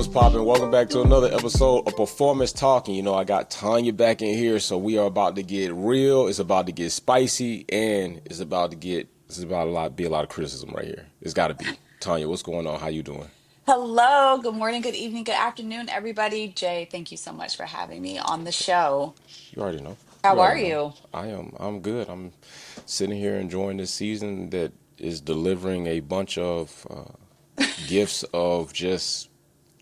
What's poppin'? Welcome back to another episode of Performance Talking. You know, I got Tonya back in here, so we are about to get real. It's about to get spicy, and it's about to be a lot of criticism right here. It's got to be. Tonya, what's going on? How you doing? Hello, good morning, good evening, good afternoon, everybody. Jay, thank you so much for having me on the show. You already know. You How are already know. you? I'm good. I'm sitting here enjoying this season that is delivering a bunch of gifts of just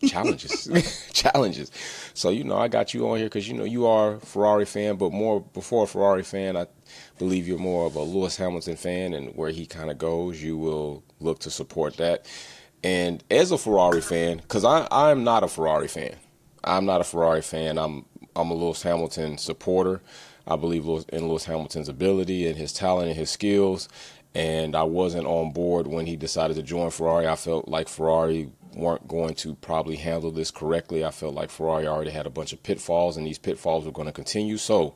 challenges. Challenges. So, I got you on here because, you are a Ferrari fan, but more before a Ferrari fan, I believe you're more of a Lewis Hamilton fan, and where he kind of goes, you will look to support that. And as a Ferrari fan, because I'm not a Ferrari fan. I'm not a Ferrari fan. I'm a Lewis Hamilton supporter. I believe in Lewis Hamilton's ability and his talent and his skills. And I wasn't on board when he decided to join Ferrari. I felt like Ferrari weren't going to probably handle this correctly. I felt like Ferrari already had a bunch of pitfalls, and these pitfalls were going to continue. So,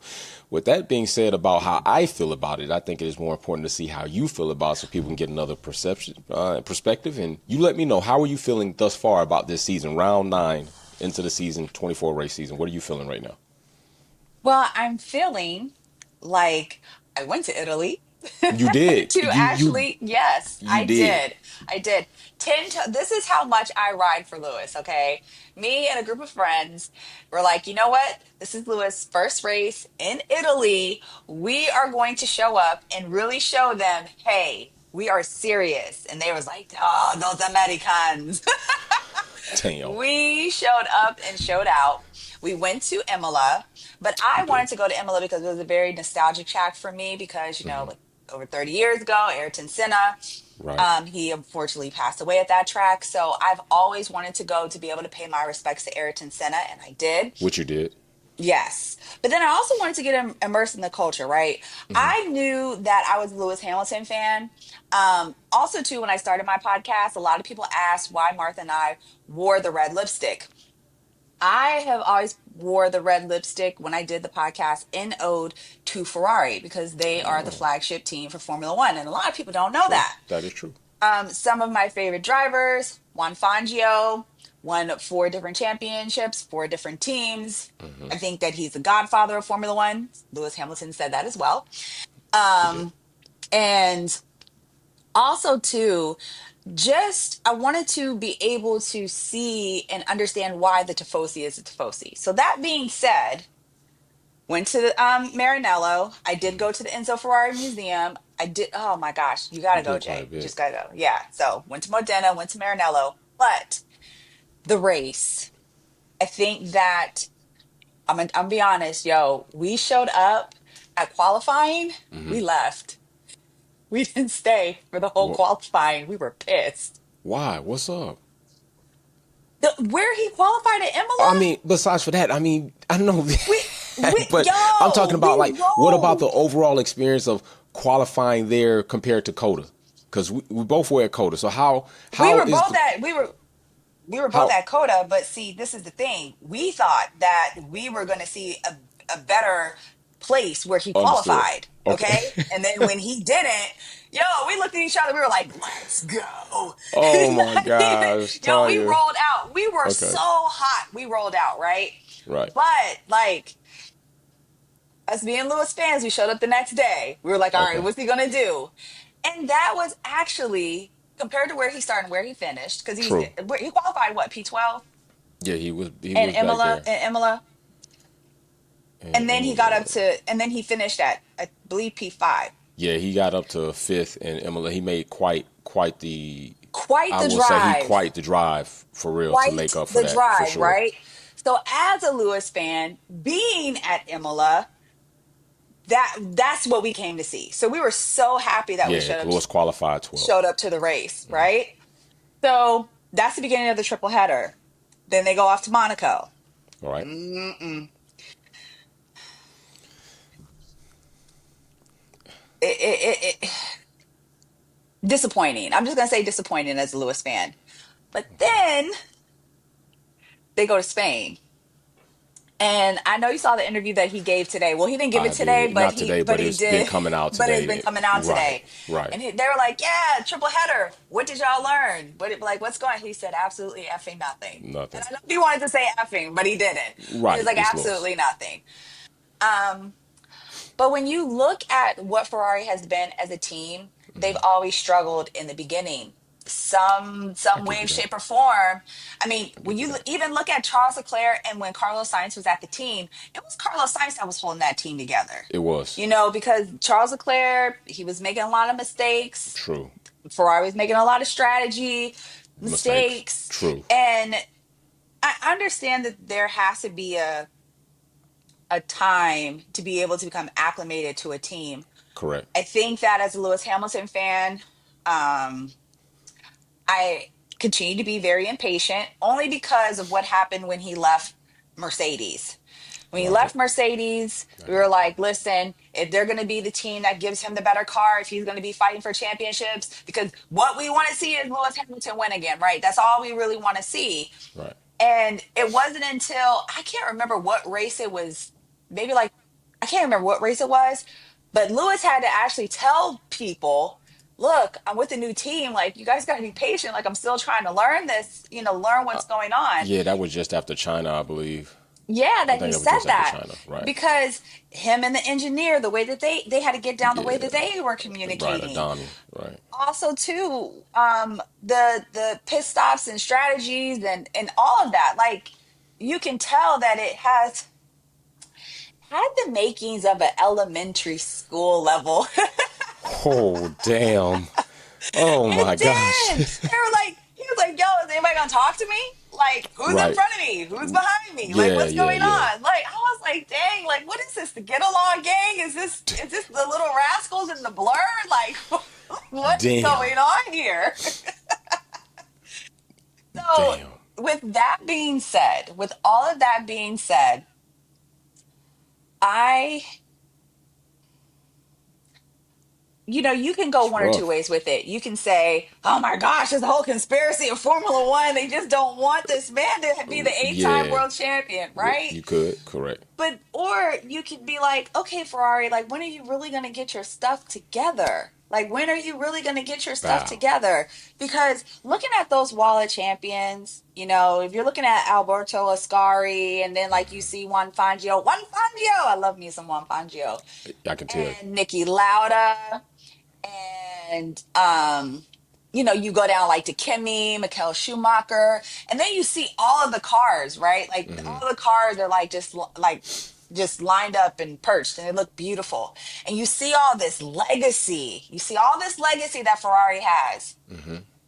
with that being said about how I feel about it, I think it is more important to see how you feel about it so people can get another perspective. And you let me know, how are you feeling thus far about this season, round 9 into the season, 24 race season? What are you feeling right now? Well, I'm feeling like I went to Italy You did. to actually, yes, You I did. did. I did. This is how much I ride for Lewis, okay? Me and a group of friends were like, you know what? This is Lewis' first race in Italy. We are going to show up and really show them, hey, we are serious. And they was like, oh, those Americans. Damn. We showed up and showed out. We went to Imola, but You I did. wanted to go to Imola because it was a very nostalgic track for me because, like over 30 years ago, Ayrton Senna, Right. he unfortunately passed away at that track. So I've always wanted to go to be able to pay my respects to Ayrton Senna, and I did. What you did. Yes. But then I also wanted to get immersed in the culture, right? I knew that I was a Lewis Hamilton fan. Also, too, when I started my podcast, a lot of people asked why Martha and I wore the red lipstick. I have always wore the red lipstick when I did the podcast in ode to Ferrari because they are the flagship team for Formula One. And a lot of people don't know True. that. That is true. Some of my favorite drivers, Juan Fangio, won 4 different championships, 4 different teams. I think that he's the godfather of Formula One. Lewis Hamilton said that as well. He did. Um, and also, too, just I wanted to be able to see and understand why the Tifosi is a Tifosi. So that being said, went to Maranello. I did go to the Enzo Ferrari Museum. I did. Oh my gosh, you You gotta go, did quite a Jay. You bit. just gotta go. Yeah. So went to Modena, went to Maranello, but the race. I think that I'm be honest, yo. We showed up at qualifying. We left. We didn't stay for the whole What? qualifying. We were pissed. Why? What's up? Where he qualified at I Imola, mean, besides for that, I mean, I know we that, but I'm talking yo, about we like, what about the rolled. overall experience of qualifying there compared to Coda? Because we both were at Coda. So We how were is both the at we were both how? at Coda, but see, this is the thing. We thought that we were going to see a better place where he Understood. qualified. Okay. Okay. And then when he didn't, yo, we looked at each other. We were like, let's go. Oh my Like, gosh, yo, we Tanya. rolled out. We were Okay. so hot. We rolled out, right? Right. But like us being Lewis fans, we showed up the next day. We were like, all right, Okay. what's he going to do? And that was actually compared to where he started and where he finished, because True. he qualified what, P12 Yeah, he in was back Imola there. in Imola, And and then he got up Imola. to and then he finished at I believe P5. Yeah, he got up to fifth in Imola. He made quite the, Quite I the will say he drive, quite the drive for real to make quite up for the that for drive, sure. right? So as a Lewis fan, being at Imola, that's what we came to see. So we were so happy that we Yeah, Lewis qualified 12th. showed up to the race, right? So that's the beginning of the triple header. Then they go off to Monaco. All right. Mm-mm. It disappointing. I'm just gonna say disappointing as a Lewis fan. But then they go to Spain. And I know you saw the interview that he gave today. Well, he didn't give it I today, did but not he today, but but he it's been did. coming out But it's been today. coming out Right, today. right. And they were like, "Yeah, triple header. What did y'all learn? Like, what's going?" He said, "Absolutely effing nothing." And Nothing. I know he wanted to say effing, but he didn't. He was Right, like, it's Lewis. "Absolutely nothing." Um, but when you look at what Ferrari has been as a team, they've always struggled in the beginning. I Some give way, you that. shape, or form. I mean, I when give you you that. even look at Charles Leclerc and when Carlos Sainz was at the team, it was Carlos Sainz that was holding that team together. It was Because Charles Leclerc, he was making a lot of mistakes. true. Ferrari was making a lot of strategy Mistakes. mistakes. True. And I understand that there has to be a time to be able to become acclimated to a team. Correct. I think that as a Lewis Hamilton fan, um, I continue to be very impatient only because of what happened when he left Mercedes. When he Well, I can. left Mercedes, I we can. were like, listen, if they're going to be the team that gives him the better car, if he's going to be fighting for championships, because what we want to see is Lewis Hamilton win again, right? That's all we really want to see. Right. And it wasn't until I can't remember what race it was, maybe like I can't remember what race it was, but Lewis had to actually tell people, look, I'm with a new team. Like, you guys got to be patient. Like, I'm still trying to learn this, learn what's going on. Yeah, that was just after China, I believe. Yeah, I that think he that was said just after that China. Right. because him and the engineer, the way that they had to get down the way Yeah. that they were Right. communicating. Adami. Right. Also, too, the pit stops and strategies and all of that. Like, you can tell that it has had the makings of an elementary school level. Oh damn. Oh It my gosh. did. He was like, yo, is anybody gonna talk to me? Like, who's in Right. front of me? Who's behind me? Like, Yeah. what's Yeah. going Yeah. on? Like, I was like, dang, like, what is this? The get along gang? Is this the little rascals in the blur? Like, what is Damn. going on here? So, Damn. with all of that being said, I you can go It's one or two rough. ways with it. You can say, oh my gosh, there's a whole conspiracy of Formula One. They just don't want this man to be the eight-time Yeah. world champion, right? You could. Correct. Or you could be like, okay, Ferrari, like, when are you really going to get your stuff together? Like, when are you really going to get your stuff Bow. together? Because looking at those wall of champions, if you're looking at Alberto Ascari and then like you see Juan Fangio, I love me some Juan Fangio, I can tell. and Nicky Lauda and you go down like to Kimi, Michael Schumacher, and then you see all of the cars, right? Like all the cars are like just lined up and perched and they look beautiful. And you see all this legacy. You see all this legacy that Ferrari has.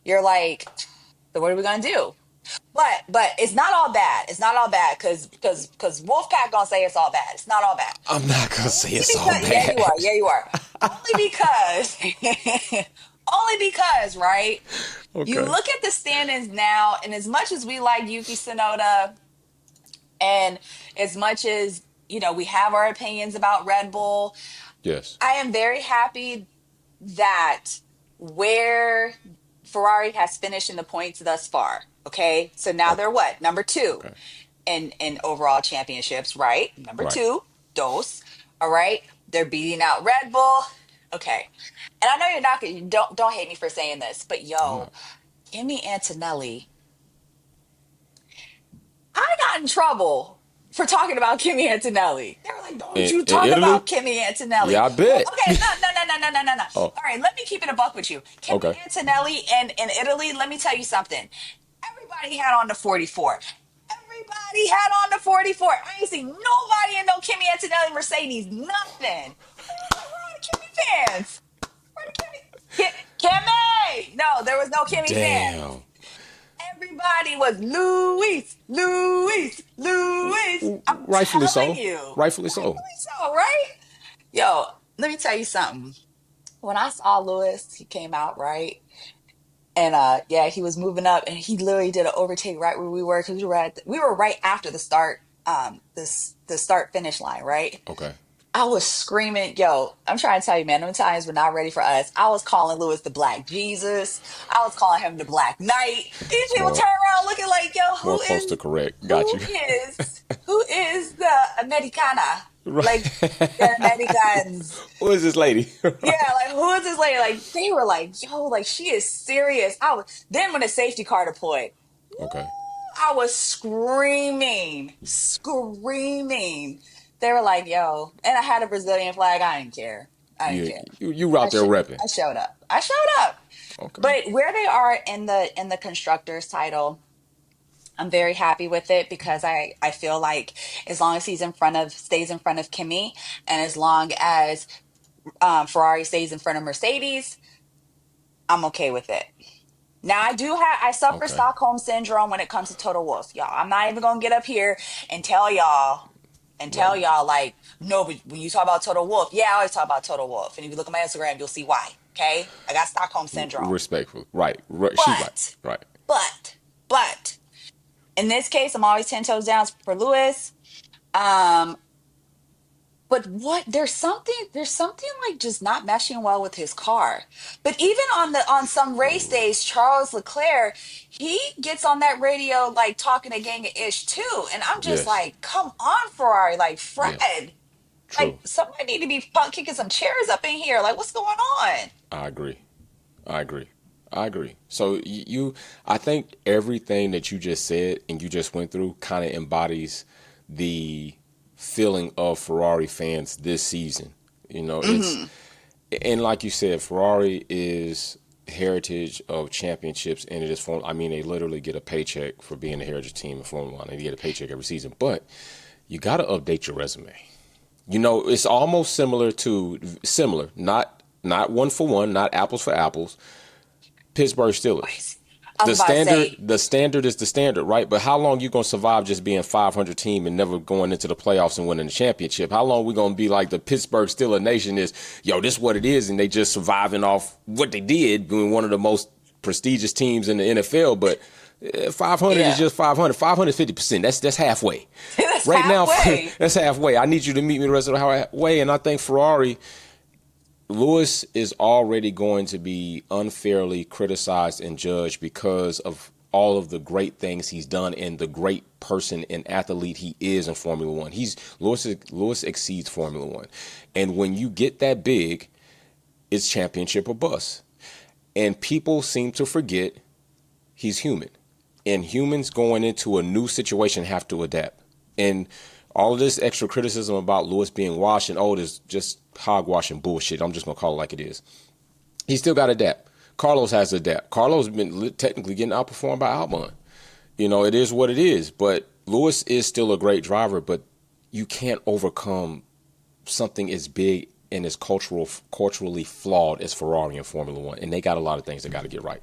You're like, so what are we gonna do? But it's not all bad. It's not all bad because Wolfpack gonna say it's all bad. It's not all bad. I'm not gonna Only say it's all because, yeah, you are. bad. Yeah, you are. Only because, only because, right? You Okay. look at the standings now, and as much as we like Yuki Tsunoda, and as much as, we have our opinions about Red Bull, Yes. I am very happy that where Ferrari has finished in the points thus far. Okay. So now Okay. they're what? Number two Okay. in overall championships, right? Number Right. two, dos. All right. They're beating out Red Bull. Okay. And I know you're not gonna don't hate me for saying this, but I'm yo, not. Kimi Antonelli, I got in trouble for talking about Kimi Antonelli. They were like, "Don't you In talk Italy? about Kimi Antonelli?" Yeah, I Well, bet. okay, no, no, no, no, no, no, no, no. Oh. All right, let me keep it a buck with you. Kimi Okay. Antonelli and in Italy, let me tell you something. Everybody had on the 44. Everybody had on the 44. I ain't seen nobody in no Kimi Antonelli Mercedes. Nothing. Where are the Kimi fans? Where are the Kimi? Kimi! No, there was no Kimi fans. Damn. Everybody was Luis, Luis, Luis. I'm Rightfully telling so. you. Rightfully so. Rightfully so, right? Yo, let me tell you something. When I saw Lewis, he came out, right? And yeah, he was moving up and he literally did an overtake right where we were because we were right after the start, the start finish line, right? Okay. I was screaming, yo, I'm trying to tell you, man, them times were not ready for us. I was calling Lewis the Black Jesus. I was calling him the Black Knight. These people More turn around looking like, yo, more close to correct. Got who you. is, who is the Americana, like the Right. Americans. Who is this lady? Yeah, Right. like who is this lady? Like they were like, yo, like she is serious. Then when the safety car deployed, Okay. I was screaming, screaming. They were like, yo, and I had a Brazilian flag. I didn't care. I didn't You care. you out there repping. I showed up. I showed up. Okay. But where they are in the constructors title, I'm very happy with it because I feel like as long as stays in front of Kimmy, and as long as Ferrari stays in front of Mercedes, I'm okay with it. Now I suffer Okay. Stockholm syndrome when it comes to Total Wolf, y'all. I'm not even gonna get up here and tell Right. y'all like, no, but when you talk about Total Wolf, yeah, I always talk about Total Wolf. And if you look at my Instagram, you'll see why. Okay? I got Stockholm syndrome. Respectful. Right. She right. But, Right. but, but in this case, I'm always 10 toes down for Lewis. Um, but there's something like just not meshing well with his car. But even on some race days, Charles Leclerc, he gets on that radio like talking a gang of ish too. And I'm just Yes. like, come on, Ferrari, like Yeah. Fred. True. Like somebody need to be kicking some chairs up in here. Like, what's going on? I agree. I agree. I agree. So I think everything that you just said and you just went through kind of embodies the feeling of Ferrari fans this season. It's, Hmm. and like you said, Ferrari is heritage of championships, and it is form. I mean, they literally get a paycheck for being a heritage team in Formula One. They get a paycheck every season, but you got to update your resume. It's almost similar, not one for one, not apples for apples. Pittsburgh Steelers. I was The about to standard, say, the standard is the standard, right? But how long you gonna survive just being 500 team and never going into the playoffs and winning the championship? How long we gonna be like the Pittsburgh Steelers nation is? Yo, this is what it is, and they just surviving off what they did, being one of the most prestigious teams in the NFL. But 500 is yeah, just 500. 550%. That's halfway. that's Right now, halfway. that's halfway. I need you to meet me the rest of the halfway, and I think Ferrari. Lewis is already going to be unfairly criticized and judged because of all of the great things he's done and the great person and athlete he is in Formula One. Lewis exceeds Formula One. And when you get that big, it's championship or bust. And people seem to forget he's human. And humans going into a new situation have to adapt. And all of this extra criticism about Lewis being washed and this just hogwash and bullshit. I'm just gonna call it like it is. He still got to adapt. Carlos has to adapt. Carlos has been technically getting outperformed by Albon. It is what it is. But Lewis is still a great driver. But you can't overcome something as big and as culturally flawed as Ferrari and Formula One. And they got a lot of things they got to get right.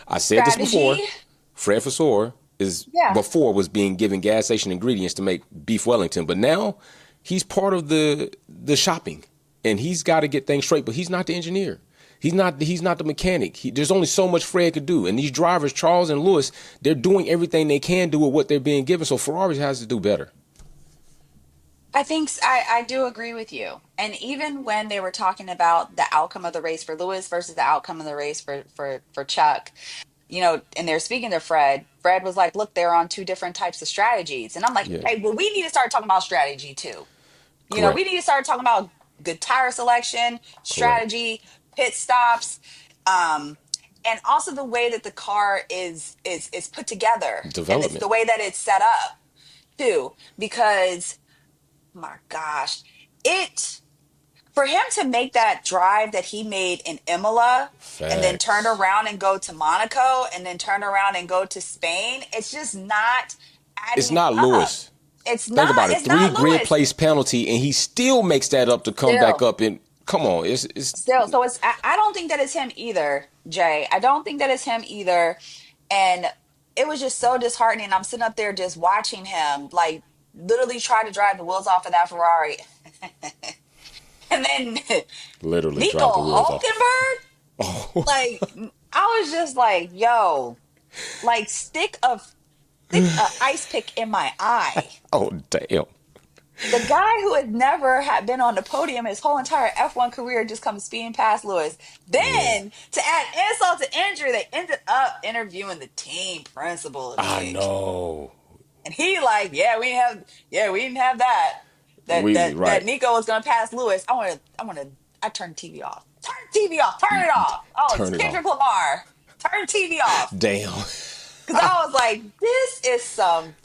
I said this before. Strategy. Fred Vasseur Yeah. was being given gas station ingredients to make beef Wellington, but now he's part of the shopping, and he's got to get things straight. But he's not the engineer. He's not the mechanic. There's only so much Fred could do, and these drivers, Charles and Lewis, they're doing everything they can do with what they're being given. So Ferrari has to do better. I do agree with you. And even when they were talking about the outcome of the race for Lewis versus the outcome of the race for Chuck, and they're speaking to Fred. Fred was like, "Look, they're on two different types of strategies," and I'm like, Yeah, "Hey, well, we need to start talking about strategy too. We correct, need to start talking about good tire selection, correct. strategy, pit stops, um, and also the way that the car is put together, and it's Development. the way that it's set up too. Because my gosh, it for him to make that drive that he made in Imola and then turn Facts. around and go to Monaco and then turn around and go to Spain, it's just not It's adding not up. Lewis. It's Think not. about it. It's Three not grid Lewis. place penalty, and he still makes that up to come back Still, up. And come on, it's still. So I don't think that it's him either, Jay. I don't think that it's him either. And it was just so disheartening. I'm sitting up there just watching him, like literally try to drive the wheels off of that Ferrari. And then literally Nico drive the wheels off. Hulkenberg, like I was just like, yo, like stick a ice pick in my eye. Oh damn! The guy who had never had been on the podium his whole entire F1 career just comes speeding past Lewis. Yeah, Then to add insult to injury, they ended up interviewing the team principal, I Nick. know. And he like, yeah, we didn't have that. that right. Nico was gonna pass Lewis. I turned TV off. Turn TV off. Turn it off. Oh, it's Turn it off. Kendrick Lamar. Turn TV off. Damn. Because I was like, this is some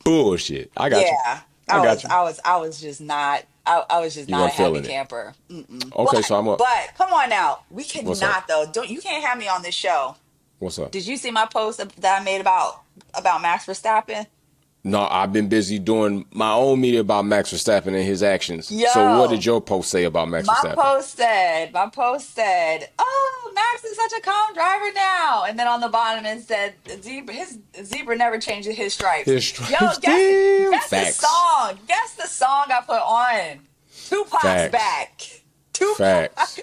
Bullshit. I got you. yeah. I got you. I was just not I was just You not a weren't happy feeling it. camper. Mm-mm. Okay, so I'm up. But come on now. We What's up? cannot though. Don't you can't have me on this show. What's up? Did you see my post that I made about Max Verstappen? No, I've been busy doing my own media about Max Verstappen and his actions. So what did Yo, your post say about Max Verstappen? my post said, "Oh, Max is such a calm driver now." And then on the bottom it said, his zebra never changes his stripes." His Yo, stripes. Damn. guess the Facts. song. Guess the song I put on. Tupac's Facts. back. Tupac. Facts.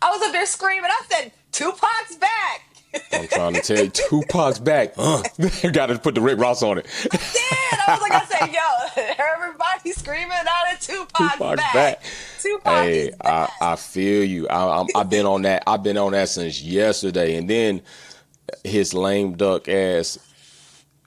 I was up there screaming. I said, "Tupac's back." I'm trying to tell you, Tupac's back. Got to put the Rick Ross on it. Did I was like, I said, "Yo, everybody screaming out at Tupac's Tupac's back. back. Tupac Hey, is back." I feel you. I've been on that. I've been on that since yesterday, and then his lame duck ass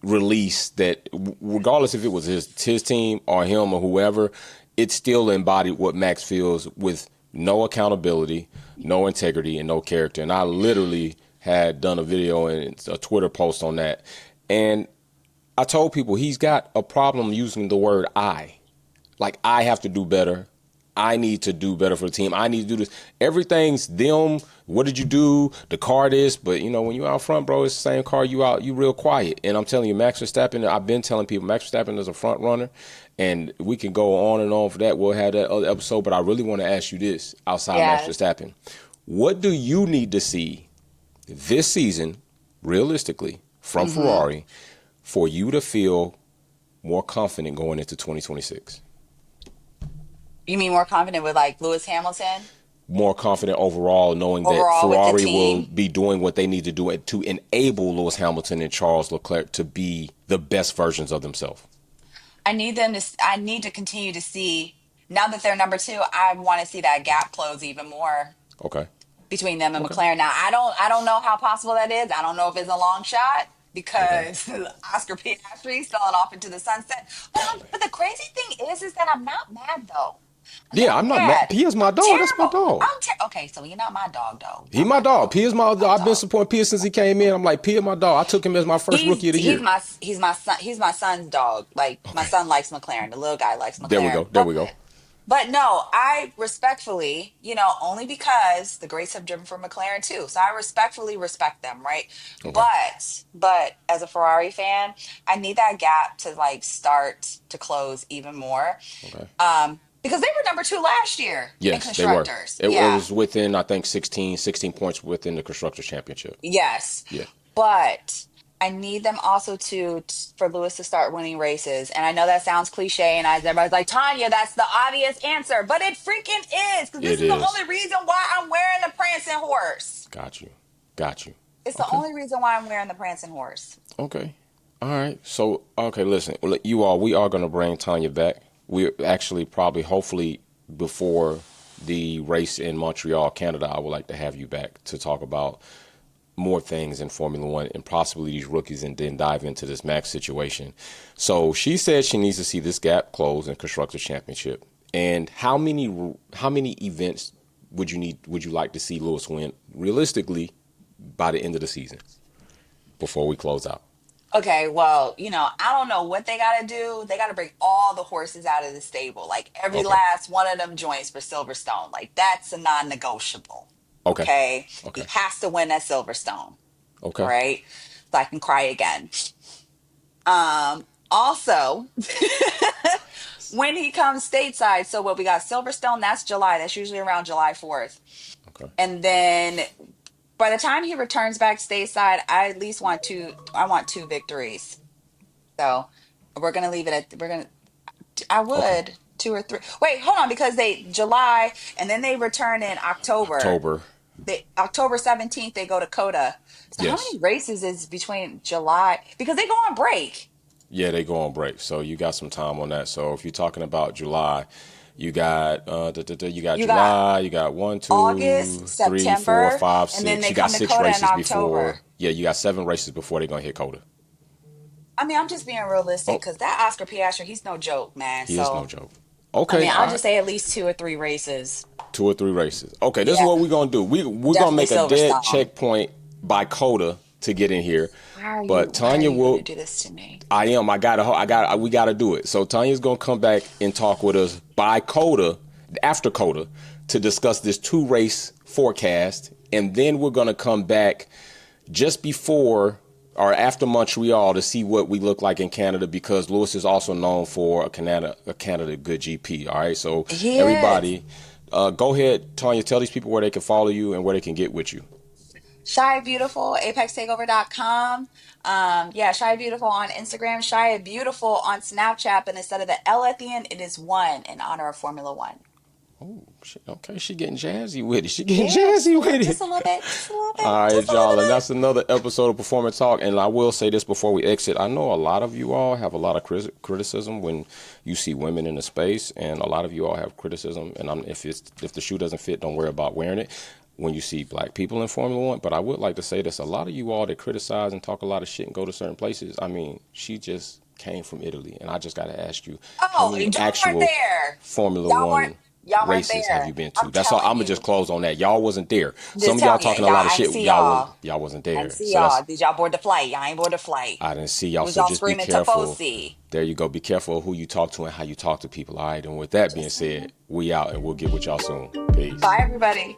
release that, regardless if it was his team or him or whoever, it still embodied what Max feels with no accountability, no integrity, and no character. And I literally had done a video and a Twitter post on that, and I told people he's got a problem using the word "I." Like, I have to do better. I need to do better for the team. I need to do this. Everything's them. What did you do? The car this. But, when you out front, bro, it's the same car. You real quiet. And I'm telling you, Max Verstappen, I've been telling people, Max Verstappen is a front runner. And we can go on and on for that. We'll have that other episode. But I really want to ask you this outside Max Yes. Verstappen. What do you need to see this season, realistically, from Ferrari for you to feel more confident going into 2026? You mean more confident with like Lewis Hamilton? More confident overall, knowing that Overall with the Ferrari will team? be doing what they need to do to enable Lewis Hamilton and Charles Leclerc to be the best versions of themselves. I need to continue to see, now that they're number two, I want to see that gap close even more Okay. between them and Okay. McLaren. Now, I don't know how possible that is. I don't know if it's a long shot Okay. because Oscar Piastri's selling off into the sunset. But the crazy thing is that I'm not mad though. I'm Yeah, not I'm not mad. mad. P is my dog. That's my Terrible. dog. Okay, so you're not my dog though. He Not my my dog. dog. P is my dog. My I've been dog. supporting P since he came in. I'm like, P is my dog. I took him as my first rookie of the year. He's my son's dog. Like my Okay. son likes McLaren. The little guy likes There we McLaren. go. There we go. But no, I respectfully, only because the greats have driven for McLaren too. So I respectfully respect them, right? Okay. But as a Ferrari fan, I need that gap to like start to close even more. Okay. Because they were number two last year in Yes, they were. constructors. It Yeah. was within, I think, 16 points within the Constructors' Championship. Yes. Yeah. But I need them also for Lewis to start winning races. And I know that sounds cliche, and everybody's like, "Tonya, that's the obvious answer," but it freaking is, because this It is the is. only reason why I'm wearing the prancing horse. Got you. Got you. It's the Okay. only reason why I'm wearing the prancing horse. Okay. All right. So, okay, listen, we are going to bring Tonya back. We actually probably, hopefully, before the race in Montreal, Canada, I would like to have you back to talk about more things in Formula One and possibly these rookies, and then dive into this Max situation. So she said she needs to see this gap close in Constructors' Championship. And how many events would you like to see Lewis win realistically by the end of the season before we close out? Okay, well, I don't know what they got to do. They got to bring all the horses out of the stable, like every Okay. last one of them joints for Silverstone. Like that's a non-negotiable. Okay. Okay, he Okay. has to win at Silverstone. All Okay. right, so I can cry again. Also, when he comes stateside, so what we got Silverstone, that's July. That's usually around July 4th. Okay. And then by the time he returns back stateside, I at least want two victories. So we're gonna leave it at I Okay. would two or three. Wait, hold on, because they July and then they return in October. October. October 17th they go to Coda. So how Yes. many races is between July? Because they go on break. Yeah, they go on break. So you got some time on that. So if you're talking about July, you got you got You got July, you got 1, 2, August, 3, 4, September, 5, and then 6. they You got come to 6 Coda in races before. October. Yeah, you got 7 races before they're gonna hit Coda. I mean, I'm just being realistic Oh, because that Oscar Piastri, he's no joke, man. he is no So joke. I Okay, mean, all I'll right. just say at least 2 or 3 races. 2 or 3 races. Okay, this is Yeah, what we're gonna do. We're gonna definitely make a dead Silverstone. checkpoint by Coda to get in here. But Why are Tonya you going to will. do this to me? I am. We gotta do it. So Tanya's gonna come back and talk with us by Coda, after Coda, to discuss this 2 race forecast, and then we're gonna come back just before or after Montreal to see what we look like in Canada, because Lewis is also known for a Canada good GP. All right, so He is. everybody, go ahead, Tanya. Tell these people where they can follow you and where they can get with you. Shy Beautiful, apextakeover.com. Yeah, Shy Beautiful on Instagram, Shy Beautiful on Snapchat, and instead of the L at the end, it is one in honor of Formula One. Okay, she getting jazzy with it. She getting Yeah, jazzy with just it. a little bit, just a little bit, All just right, a little y'all, and bit. that's another episode of Performance Talk. And I will say this before we exit: I know a lot of you all have a lot of criticism when you see women in the space, and a lot of you all have criticism. And if the shoe doesn't fit, don't worry about wearing it. When you see black people in Formula One, but I would like to say this: a lot of you all that criticize and talk a lot of shit and go to certain places. I mean, she just came from Italy, and I just got to ask you, how Oh, many y'all weren't actual there. Formula Y'all weren't, One y'all weren't races have there. you been to? I'm That's all. telling I'm gonna just you. close on that. Y'all wasn't there. I'm Some just of y'all telling you, talking a y'all, lot of I ain't shit. see y'all. Y'all wasn't I ain't there. see So that's y'all. Did y'all board the flight? Y'all ain't board the flight. I didn't see It y'all. was So y'all just be screaming careful. Tifosi. There you go. Be careful of who you talk to and how you talk to people. All right. And with that being Just saying. said, we out and we'll get with y'all soon. Peace. Bye, everybody.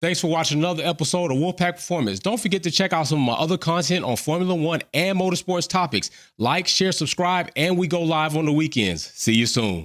Thanks for watching another episode of Wolfpack Performance. Don't forget to check out some of my other content on Formula One and motorsports topics. Like, share, subscribe, and we go live on the weekends. See you soon.